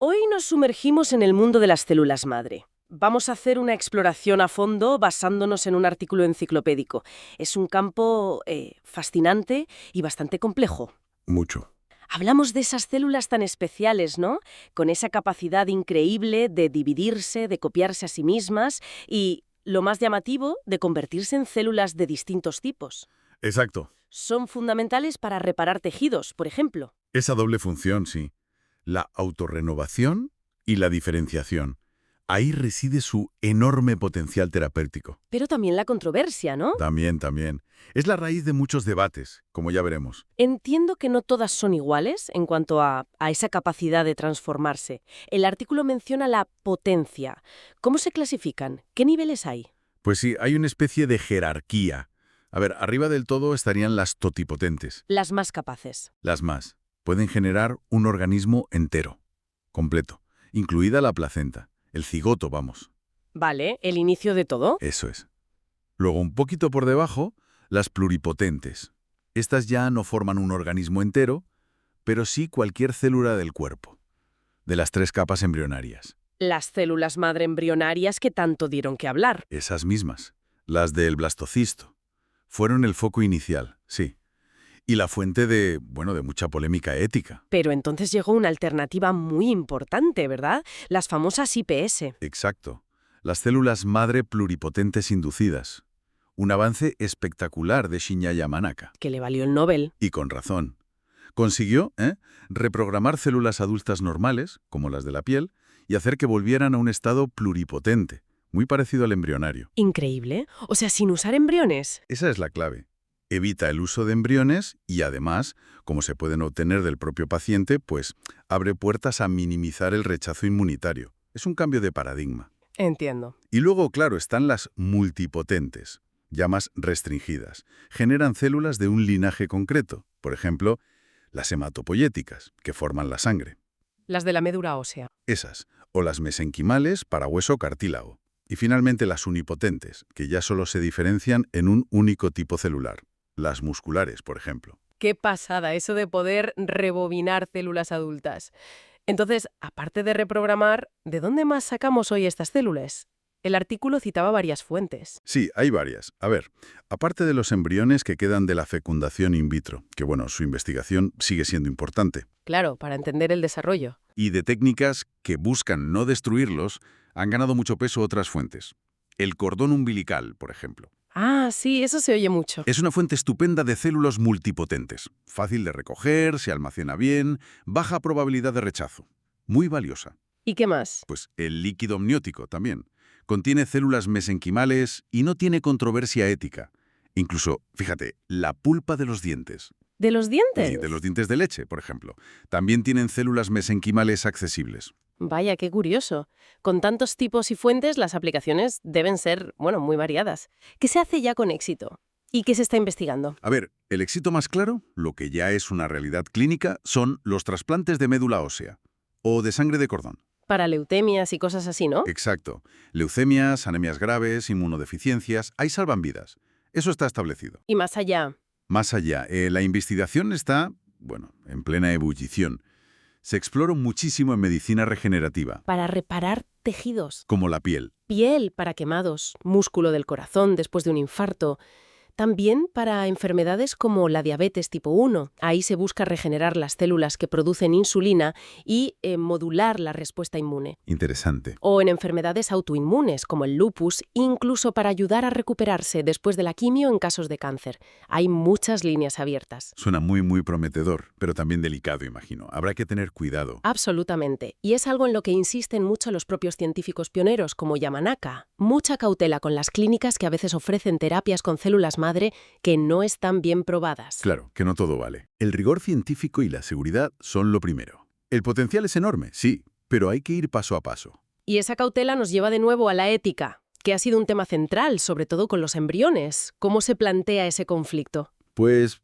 Hoy nos sumergimos en el mundo de las células madre. Vamos a hacer una exploración a fondo basándonos en un artículo enciclopédico. Es un campo fascinante y bastante complejo. Mucho. Hablamos de esas células tan especiales, ¿no? Con esa capacidad increíble de dividirse, de copiarse a sí mismas y, lo más llamativo, de convertirse en células de distintos tipos. Exacto. Son fundamentales para reparar tejidos, por ejemplo. Esa doble función, sí. La autorrenovación y la diferenciación. Ahí reside su enorme potencial terapéutico. Pero también la controversia, ¿no? También. Es la raíz de muchos debates, como ya veremos. Entiendo que no todas son iguales en cuanto a esa capacidad de transformarse. El artículo menciona la potencia. ¿Cómo se clasifican? ¿Qué niveles hay? Pues sí, hay una especie de jerarquía. A ver, arriba del todo estarían las totipotentes. Las más capaces. Las más. Pueden generar un organismo entero, completo, incluida la placenta. El cigoto, vamos. Vale, el inicio de todo. Eso es. Luego, un poquito por debajo, las pluripotentes. Estas ya no forman un organismo entero, pero sí cualquier célula del cuerpo, de las 3 capas embrionarias. Las células madre embrionarias que tanto dieron que hablar. Esas mismas, las del blastocisto, fueron el foco inicial, sí. Y la fuente de mucha polémica ética. Pero entonces llegó una alternativa muy importante, ¿verdad? Las famosas IPS. Exacto. Las células madre pluripotentes inducidas. Un avance espectacular de Shinya Yamanaka. Que le valió el Nobel. Y con razón. Consiguió reprogramar células adultas normales, como las de la piel, y hacer que volvieran a un estado pluripotente, muy parecido al embrionario. Increíble. O sea, sin usar embriones. Esa es la clave. Evita el uso de embriones y, además, como se pueden obtener del propio paciente, pues abre puertas a minimizar el rechazo inmunitario. Es un cambio de paradigma. Entiendo. Y luego, claro, están las multipotentes, ya más restringidas. Generan células de un linaje concreto, por ejemplo, las hematopoyéticas, que forman la sangre. Las de la médula ósea. Esas, o las mesenquimales para hueso cartílago. Y finalmente las unipotentes, que ya solo se diferencian en un único tipo celular. Las musculares, por ejemplo. Qué pasada eso de poder rebobinar células adultas. Entonces, aparte de reprogramar, ¿de dónde más sacamos hoy estas células? El artículo citaba varias fuentes. Sí, hay varias. A ver, aparte de los embriones que quedan de la fecundación in vitro, que su investigación sigue siendo importante. Claro, para entender el desarrollo. Y de técnicas que buscan no destruirlos, han ganado mucho peso otras fuentes. El cordón umbilical, por ejemplo. Ah, sí, eso se oye mucho. Es una fuente estupenda de células multipotentes. Fácil de recoger, se almacena bien, baja probabilidad de rechazo. Muy valiosa. ¿Y qué más? Pues el líquido amniótico también. Contiene células mesenquimales y no tiene controversia ética. Incluso, fíjate, la pulpa de los dientes. ¿De los dientes? Y de los dientes de leche, por ejemplo. También tienen células mesenquimales accesibles. Vaya, qué curioso. Con tantos tipos y fuentes, las aplicaciones deben ser, muy variadas. ¿Qué se hace ya con éxito? ¿Y qué se está investigando? A ver, el éxito más claro, lo que ya es una realidad clínica, son los trasplantes de médula ósea o de sangre de cordón. Para leutemias y cosas así, ¿no? Exacto. Leucemias, anemias graves, inmunodeficiencias, ahí salvan vidas. Eso está establecido. Y más allá. Más allá, la investigación está, en plena ebullición. Se explora muchísimo en medicina regenerativa. Para reparar tejidos. Como la piel. Piel para quemados, músculo del corazón después de un infarto. También para enfermedades como la diabetes tipo 1. Ahí se busca regenerar las células que producen insulina y modular la respuesta inmune. Interesante. O en enfermedades autoinmunes como el lupus, incluso para ayudar a recuperarse después de la quimio en casos de cáncer. Hay muchas líneas abiertas. Suena muy prometedor, pero también delicado, imagino. Habrá que tener cuidado. Absolutamente. Y es algo en lo que insisten mucho los propios científicos pioneros como Yamanaka. Mucha cautela con las clínicas que a veces ofrecen terapias con células madre que no están bien probadas. Claro, que no todo vale. El rigor científico y la seguridad son lo primero. El potencial es enorme, sí, pero hay que ir paso a paso. Y esa cautela nos lleva de nuevo a la ética, que ha sido un tema central, sobre todo con los embriones. ¿Cómo se plantea ese conflicto? Pues,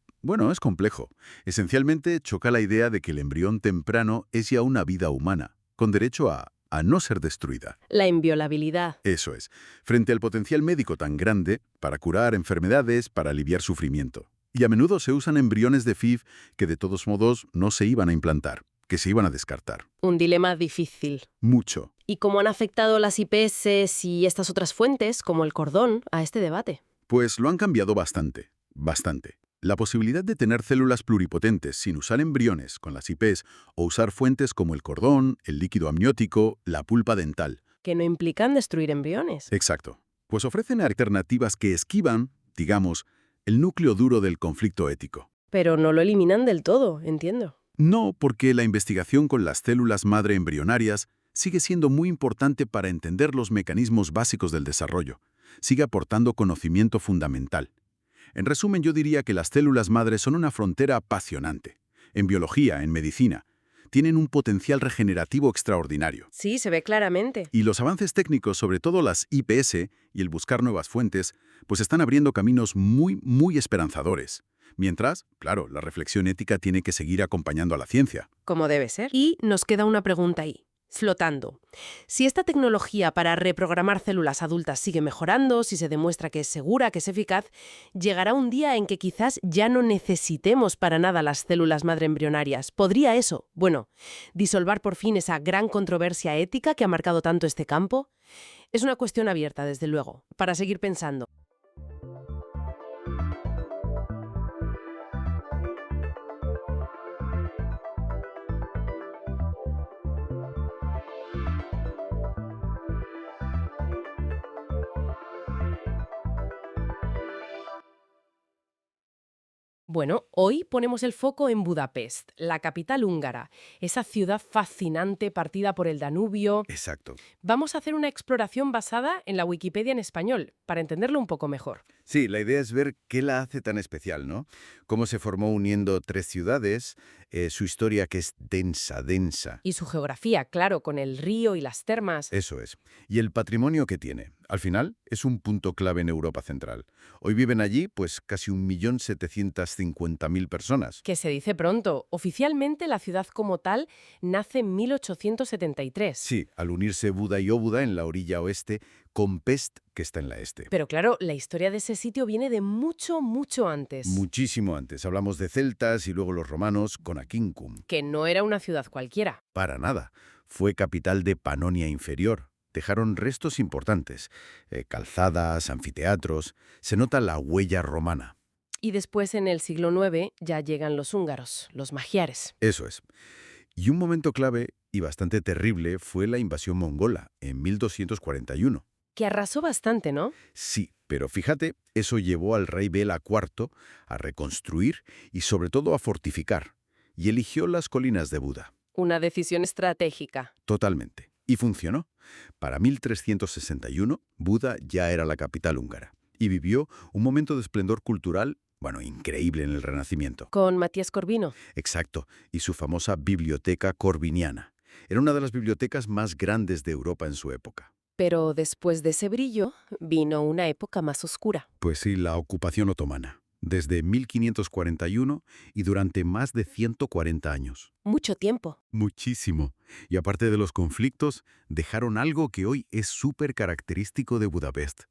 es complejo. Esencialmente choca la idea de que el embrión temprano es ya una vida humana, con derecho a no ser destruida. La inviolabilidad. Eso es, frente al potencial médico tan grande para curar enfermedades, para aliviar sufrimiento. Y a menudo se usan embriones de FIV que de todos modos no se iban a implantar. que se iban a descartar. Un dilema difícil. Mucho. ¿Y cómo han afectado las IPS y estas otras fuentes, como el cordón, a este debate? Pues lo han cambiado bastante, bastante. La posibilidad de tener células pluripotentes sin usar embriones con las IPs o usar fuentes como el cordón, el líquido amniótico, la pulpa dental. Que no implican destruir embriones. Exacto. Pues ofrecen alternativas que esquivan, digamos, el núcleo duro del conflicto ético. Pero no lo eliminan del todo, entiendo. No, porque la investigación con las células madre embrionarias sigue siendo muy importante para entender los mecanismos básicos del desarrollo. Sigue aportando conocimiento fundamental. En resumen, yo diría que las células madre son una frontera apasionante. En biología, en medicina, tienen un potencial regenerativo extraordinario. Sí, se ve claramente. Y los avances técnicos, sobre todo las IPS y el buscar nuevas fuentes, pues están abriendo caminos muy, muy esperanzadores. Mientras, claro, la reflexión ética tiene que seguir acompañando a la ciencia. Como debe ser. Y nos queda una pregunta ahí, flotando. Si esta tecnología para reprogramar células adultas sigue mejorando, si se demuestra que es segura, que es eficaz, llegará un día en que quizás ya no necesitemos para nada las células madre embrionarias. ¿Podría eso, bueno, disolver por fin esa gran controversia ética que ha marcado tanto este campo? Es una cuestión abierta, desde luego, para seguir pensando. Bueno, hoy ponemos el foco en Budapest, la capital húngara, esa ciudad fascinante partida por el Danubio. Exacto. Vamos a hacer una exploración basada en la Wikipedia en español, para entenderlo un poco mejor. Sí, la idea es ver qué la hace tan especial, ¿no? Cómo se formó uniendo tres ciudades, su historia que es densa, densa. Y su geografía, claro, con el río y las termas. Eso es. Y el patrimonio que tiene. Al final, es un punto clave en Europa Central. Hoy viven allí, pues, casi 1.750.000 personas. Que se dice pronto. Oficialmente la ciudad como tal nace en 1873. Sí, al unirse Buda y Óbuda en la orilla oeste, con Pest, que está en la este. Pero claro, la historia de ese sitio viene de mucho, mucho antes. Muchísimo antes. Hablamos de celtas y luego los romanos con Aquincum. Que no era una ciudad cualquiera. Para nada. Fue capital de Panonia Inferior. Dejaron restos importantes. Calzadas, anfiteatros. Se nota la huella romana. Y después, en el siglo IX, ya llegan los húngaros, los magiares. Eso es. Y un momento clave y bastante terrible fue la invasión mongola, en 1241. Que arrasó bastante, ¿no? Sí, pero fíjate, eso llevó al rey Bela IV a reconstruir y sobre todo a fortificar. Y eligió las colinas de Buda. Una decisión estratégica. Totalmente. Y funcionó. Para 1361, Buda ya era la capital húngara. Y vivió un momento de esplendor cultural, bueno, increíble en el Renacimiento. Con Matías Corvino. Exacto. Y su famosa Biblioteca Corviniana. Era una de las bibliotecas más grandes de Europa en su época. Pero después de ese brillo, vino una época más oscura. Pues sí, la ocupación otomana. Desde 1541 y durante más de 140 años. Mucho tiempo. Muchísimo. Y aparte de los conflictos, dejaron algo que hoy es súper característico de Budapest.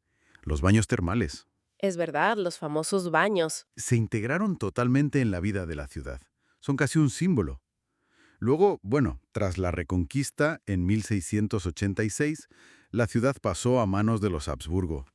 Los baños termales. Es verdad, los famosos baños. Se integraron totalmente en la vida de la ciudad. Son casi un símbolo. Luego, bueno, tras la Reconquista, en 1686, la ciudad pasó a manos de los Habsburgo.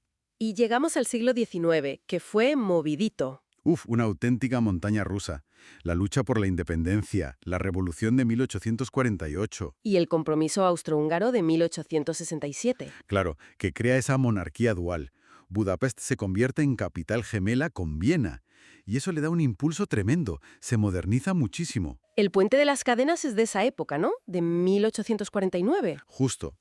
Y llegamos al siglo XIX, que fue movidito. Una auténtica montaña rusa. La lucha por la independencia, la revolución de 1848. Y el compromiso austrohúngaro de 1867. Claro, que crea esa monarquía dual. Budapest se convierte en capital gemela con Viena. Y eso le da un impulso tremendo. Se moderniza muchísimo. El puente de las cadenas es de esa época, ¿no? De 1849. Justo.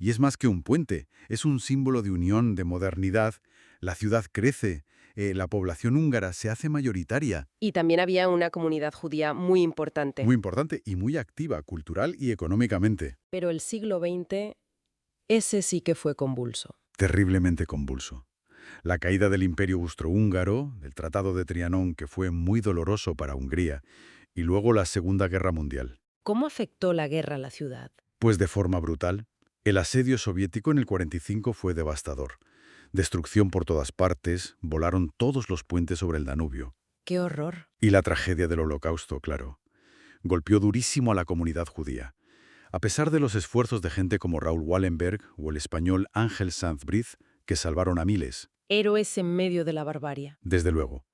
Y es más que un puente, es un símbolo de unión, de modernidad. La ciudad crece, la población húngara se hace mayoritaria. Y también había una comunidad judía muy importante. Muy importante y muy activa, cultural y económicamente. Pero el siglo XX, ese sí que fue convulso. Terriblemente convulso. La caída del Imperio Austrohúngaro, el Tratado de Trianón, que fue muy doloroso para Hungría, y luego la Segunda Guerra Mundial. ¿Cómo afectó la guerra a la ciudad? Pues de forma brutal. El asedio soviético en el 45 fue devastador. Destrucción por todas partes, volaron todos los puentes sobre el Danubio. ¡Qué horror! Y la tragedia del Holocausto, claro. Golpeó durísimo a la comunidad judía. A pesar de los esfuerzos de gente como Raúl Wallenberg o el español Ángel Sanz-Briz, que salvaron a miles, Héroes en medio de la barbarie. desde luego.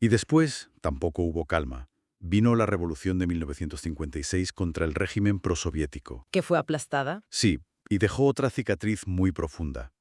Y después tampoco hubo calma. Vino la revolución de 1956 contra el régimen prosoviético. ¿Que fue aplastada? Sí, y dejó otra cicatriz muy profunda.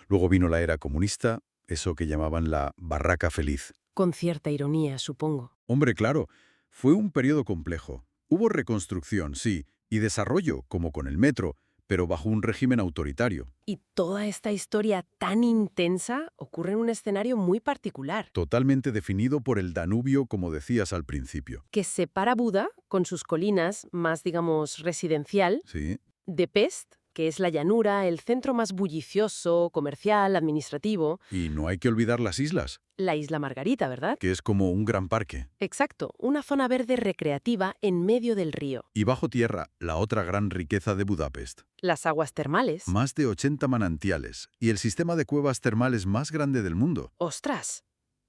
Luego vino la era comunista, eso que llamaban la Barraca Feliz. Con cierta ironía, supongo. Hombre, claro, fue un periodo complejo. Hubo reconstrucción, sí, y desarrollo, como con el metro, pero bajo un régimen autoritario. Y toda esta historia tan intensa ocurre en un escenario muy particular, Totalmente definido por el Danubio, como decías al principio. que separa Buda, con sus colinas, más, digamos, residencial, Sí, de Pest, que es la llanura, el centro más bullicioso, comercial, administrativo, y no hay que olvidar las islas, la isla Margarita, ¿verdad? que es como un gran parque. Exacto, una zona verde recreativa en medio del río. Y bajo tierra, la otra gran riqueza de Budapest. Las aguas termales. Más de 80 manantiales y el sistema de cuevas termales más grande del mundo. ¡Ostras!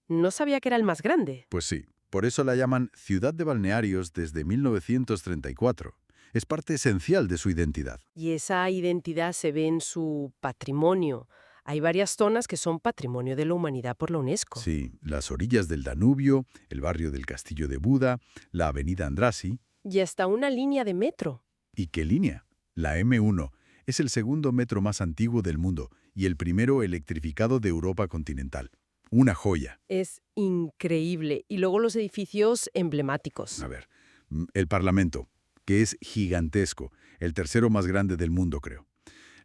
No sabía que era el más grande. Pues sí, por eso la llaman ciudad de balnearios desde 1934. Es parte esencial de su identidad. Y esa identidad se ve en su patrimonio. Hay varias zonas que son patrimonio de la humanidad por la UNESCO. Sí, las orillas del Danubio, el barrio del Castillo de Buda, la avenida Andrassy. Y hasta una línea de metro. ¿Y qué línea? La M1 es el segundo metro más antiguo del mundo y el primero electrificado de Europa continental. Una joya. Es increíble. Y luego los edificios emblemáticos. A ver, el Parlamento, que es gigantesco, el tercero más grande del mundo, creo.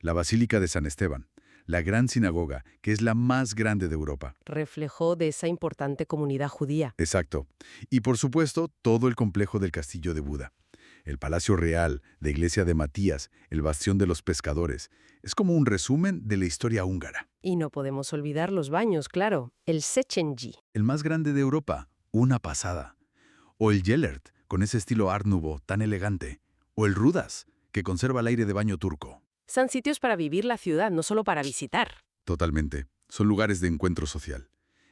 La Basílica de San Esteban, la Gran Sinagoga, que es la más grande de Europa. Reflejo de esa importante comunidad judía. Exacto. Y por supuesto, todo el complejo del Castillo de Buda. El Palacio Real, la Iglesia de Matías, el Bastión de los Pescadores. Es como un resumen de la historia húngara. Y no podemos olvidar los baños, claro. El Széchenyi. El más grande de Europa, una pasada. O el Gellert, con ese estilo Art Nouveau tan elegante. O el Rudas, que conserva el aire de baño turco. Son sitios para vivir la ciudad, no solo para visitar. Totalmente. Son lugares de encuentro social.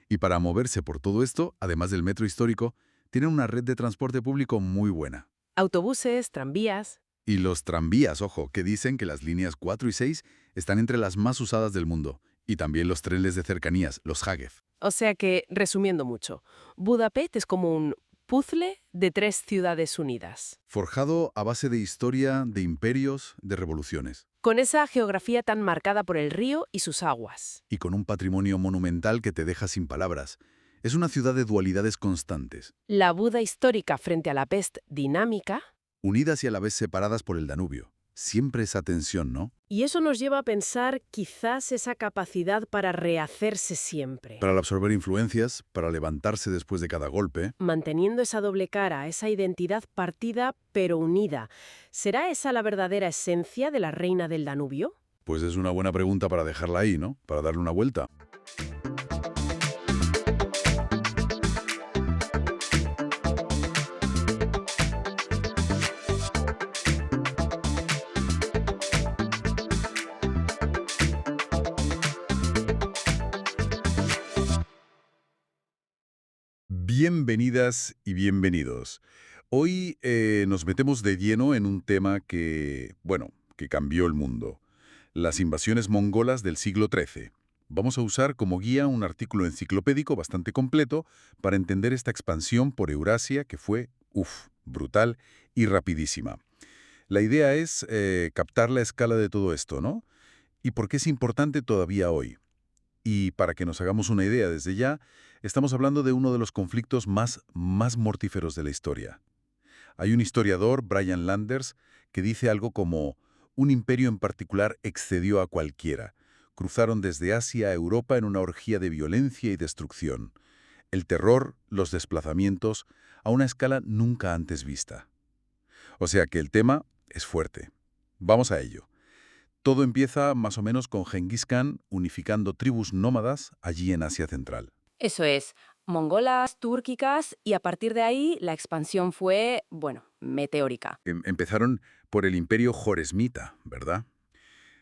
Y para moverse por todo esto, además del metro histórico, tienen una red de transporte público muy buena. Autobuses, tranvías. Y los tranvías, ojo, que dicen que las líneas 4 y 6 están entre las más usadas del mundo. Y también los trenes de cercanías, los Hagev. O sea que, resumiendo mucho, Budapest es como un puzzle de 3 ciudades unidas. Forjado a base de historia, de imperios, de revoluciones. Con esa geografía tan marcada por el río y sus aguas. Y con un patrimonio monumental que te deja sin palabras. Es una ciudad de dualidades constantes, La Buda histórica frente a la Pest dinámica. unidas y a la vez separadas por el Danubio. Siempre esa tensión, ¿no? Y eso nos lleva a pensar quizás esa capacidad para rehacerse siempre. Para absorber influencias, para levantarse después de cada golpe. Manteniendo esa doble cara, esa identidad partida pero unida. ¿Será esa la verdadera esencia de la reina del Danubio? Pues es una buena pregunta para dejarla ahí, ¿no? Para darle una vuelta. Bienvenidas y bienvenidos. Hoy nos metemos de lleno en un tema que cambió el mundo. Las invasiones mongolas del siglo XIII. Vamos a usar como guía un artículo enciclopédico bastante completo para entender esta expansión por Eurasia que fue, brutal y rapidísima. La idea es captar la escala de todo esto, ¿no? Y por qué es importante todavía hoy. Y para que nos hagamos una idea desde ya, estamos hablando de uno de los conflictos más mortíferos de la historia. Hay un historiador, Brian Landers, que dice algo como: un imperio en particular excedió a cualquiera. Cruzaron desde Asia a Europa en una orgía de violencia y destrucción. El terror, los desplazamientos, a una escala nunca antes vista. O sea que el tema es fuerte. Vamos a ello. Todo empieza más o menos con Genghis Khan unificando tribus nómadas allí en Asia Central. Eso es, mongolas, túrquicas, y a partir de ahí la expansión fue, meteórica. Empezaron por el imperio joresmita, ¿verdad?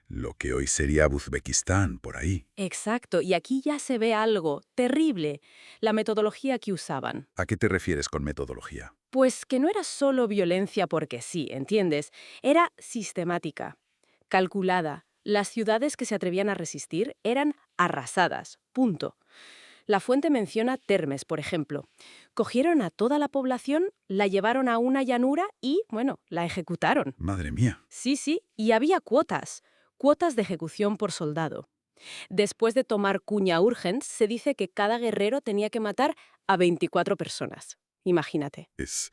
Lo que hoy sería Uzbekistán, por ahí. Exacto, y aquí ya se ve algo terrible, la metodología que usaban. ¿A qué te refieres con metodología? Pues que no era solo violencia porque sí, ¿entiendes? Era sistemática, calculada. Las ciudades que se atrevían a resistir eran arrasadas, punto. La fuente menciona Termes, por ejemplo. Cogieron a toda la población, la llevaron a una llanura y, bueno, la ejecutaron. Madre mía. Sí, sí, y había cuotas de ejecución por soldado. Después de tomar Cuña Urgens, se dice que cada guerrero tenía que matar a 24 personas. Imagínate. Es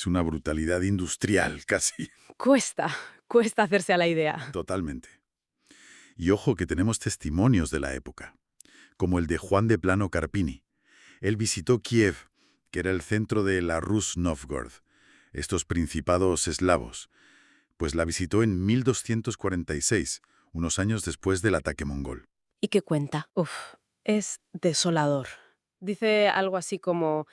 una brutalidad industrial, casi. Cuesta hacerse a la idea. Totalmente. Y ojo que tenemos testimonios de la época, como el de Juan de Plano Carpini. Él visitó Kiev, que era el centro de la Rus Novgorod, estos principados eslavos, pues la visitó en 1246, unos años después del ataque mongol. ¿Y qué cuenta? Es desolador. Dice algo así como: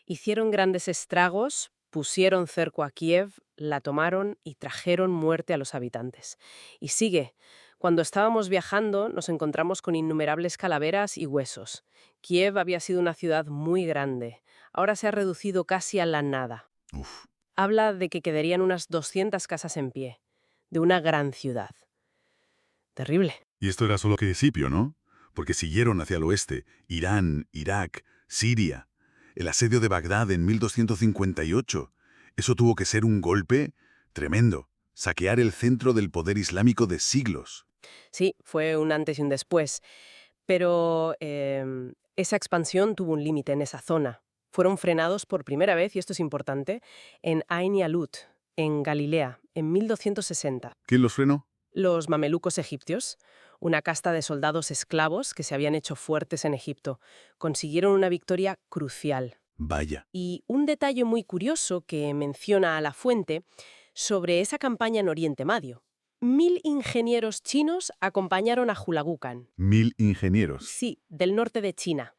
hicieron grandes estragos, pusieron cerco a Kiev, la tomaron y trajeron muerte a los habitantes. Y sigue: cuando estábamos viajando nos encontramos con innumerables calaveras y huesos. Kiev había sido una ciudad muy grande. Ahora se ha reducido casi a la nada. Uf, Habla de que quedarían unas 200 casas en pie, de una gran ciudad. Terrible. Y esto era solo principio, ¿no? Porque siguieron hacia el oeste, Irán, Irak, Siria. El asedio de Bagdad en 1258. Eso tuvo que ser un golpe tremendo. Saquear el centro del poder islámico de siglos. Sí, fue un antes y un después. Pero esa expansión tuvo un límite en esa zona. Fueron frenados por primera vez, y esto es importante, en Ain Yalut, en Galilea, en 1260. ¿Quién los frenó? Los mamelucos egipcios, una casta de soldados esclavos que se habían hecho fuertes en Egipto, consiguieron una victoria crucial. Vaya. Y un detalle muy curioso que menciona a la fuente sobre esa campaña en Oriente Medio. 1000 ingenieros chinos acompañaron a Hulagu Khan. 1000 ingenieros. Sí, del norte de China,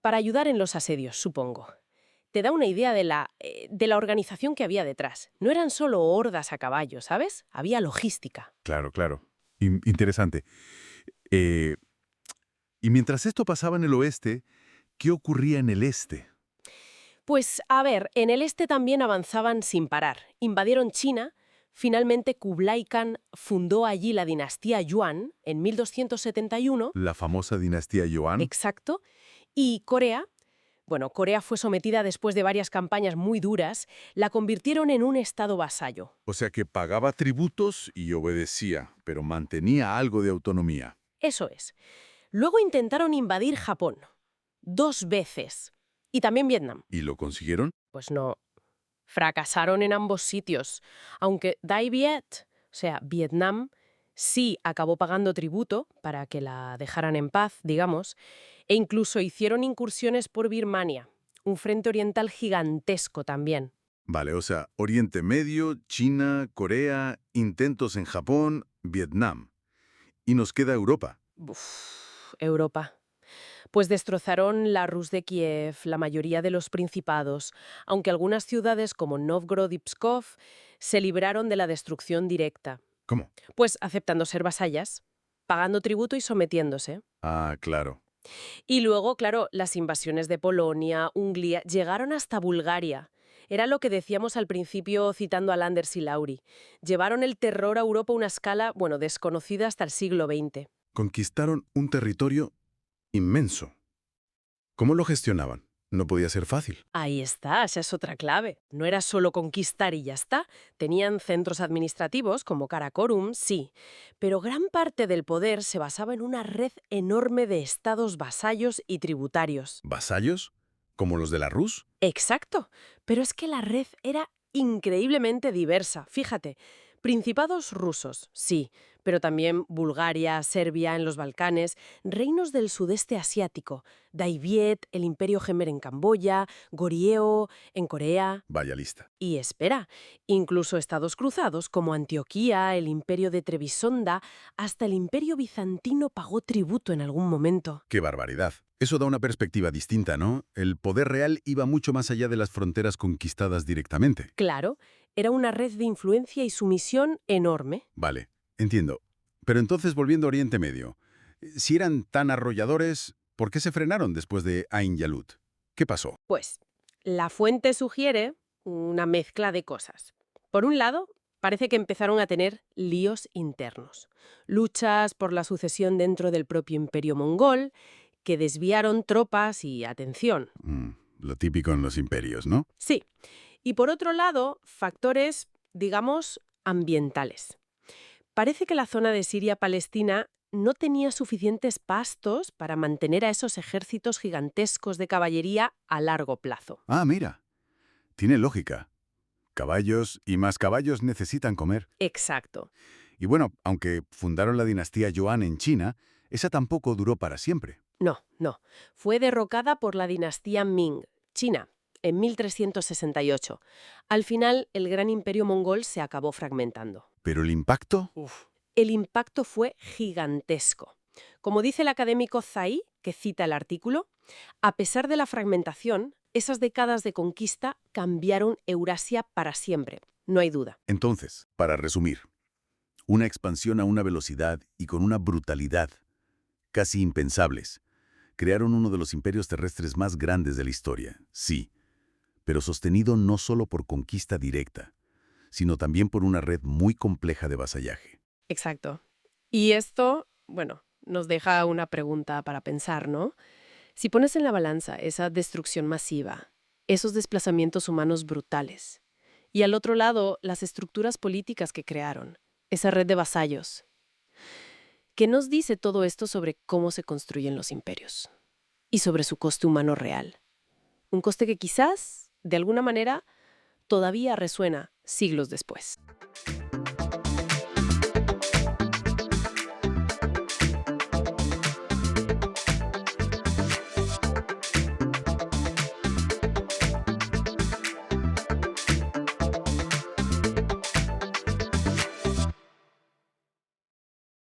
para ayudar en los asedios, supongo. Te da una idea de la organización que había detrás. No eran solo hordas a caballo, ¿sabes? Había logística. Claro, claro. Interesante. Y mientras esto pasaba en el oeste, ¿qué ocurría en el este? Pues, a ver, en el este también avanzaban sin parar. Invadieron China. Finalmente, Kublai Khan fundó allí la dinastía Yuan en 1271. La famosa dinastía Yuan. Exacto. Y Corea, bueno, Corea fue sometida después de varias campañas muy duras, la convirtieron en un estado vasallo. O sea que pagaba tributos y obedecía, pero mantenía algo de autonomía. Eso es. Luego intentaron invadir Japón. 2 veces. Y también Vietnam. ¿Y lo consiguieron? Pues no. Fracasaron en ambos sitios. Aunque Dai Viet, o sea, Vietnam, sí acabó pagando tributo para que la dejaran en paz, digamos, e incluso hicieron incursiones por Birmania, un frente oriental gigantesco también. Vale, o sea, Oriente Medio, China, Corea, intentos en Japón, Vietnam. Y nos queda Europa. Europa. Pues destrozaron la Rus de Kiev, la mayoría de los principados, aunque algunas ciudades como Novgorod y Pskov se libraron de la destrucción directa. ¿Cómo? Pues aceptando ser vasallas, pagando tributo y sometiéndose. Ah, claro. Y luego, claro, las invasiones de Polonia, Hungría, llegaron hasta Bulgaria. Era lo que decíamos al principio citando a Landers y Laurie. Llevaron el terror a Europa a una escala, bueno, desconocida hasta el siglo XX. Conquistaron un territorio inmenso. ¿Cómo lo gestionaban? No podía ser fácil. Ahí está, esa es otra clave. No era solo conquistar y ya está. Tenían centros administrativos como Karakorum, sí, pero gran parte del poder se basaba en una red enorme de estados vasallos y tributarios. ¿Vasallos? ¿Como los de la Rus? Exacto, pero es que la red era increíblemente diversa. Fíjate, principados rusos, sí, pero también Bulgaria, Serbia en los Balcanes, reinos del sudeste asiático, Dai Viet, el Imperio Jemer en Camboya, Goryeo en Corea. Vaya lista. Y espera, incluso estados cruzados como Antioquía, el Imperio de Trebisonda, hasta el Imperio bizantino pagó tributo en algún momento. ¡Qué barbaridad! Eso da una perspectiva distinta, ¿no? El poder real iba mucho más allá de las fronteras conquistadas directamente. Claro, era una red de influencia y sumisión enorme. Vale, entiendo. Pero entonces, volviendo a Oriente Medio, si eran tan arrolladores, ¿por qué se frenaron después de Ain Yalut? ¿Qué pasó? Pues, la fuente sugiere una mezcla de cosas. Por un lado, parece que empezaron a tener líos internos, luchas por la sucesión dentro del propio imperio mongol, que desviaron tropas y atención. Lo típico en los imperios, ¿no? Sí. Y por otro lado, factores, digamos, ambientales. Parece que la zona de Siria-Palestina no tenía suficientes pastos para mantener a esos ejércitos gigantescos de caballería a largo plazo. Ah, mira, tiene lógica. Caballos y más caballos necesitan comer. Exacto. Y bueno, aunque fundaron la dinastía Yuan en China, esa tampoco duró para siempre. No. Fue derrocada por la dinastía Ming, China, en 1368. Al final, el gran imperio mongol se acabó fragmentando. Pero el impacto... El impacto fue gigantesco. Como dice el académico Zai, que cita el artículo, a pesar de la fragmentación, esas décadas de conquista cambiaron Eurasia para siempre, no hay duda. Entonces, para resumir, una expansión a una velocidad y con una brutalidad casi impensables, crearon uno de los imperios terrestres más grandes de la historia, sí, pero sostenido no solo por conquista directa, sino también por una red muy compleja de vasallaje. Exacto. Y esto, bueno, nos deja una pregunta para pensar, ¿no? Si pones en la balanza esa destrucción masiva, esos desplazamientos humanos brutales, y al otro lado las estructuras políticas que crearon, esa red de vasallos, ¿qué nos dice todo esto sobre cómo se construyen los imperios? Y sobre su coste humano real. Un coste que quizás, de alguna manera, todavía resuena siglos después.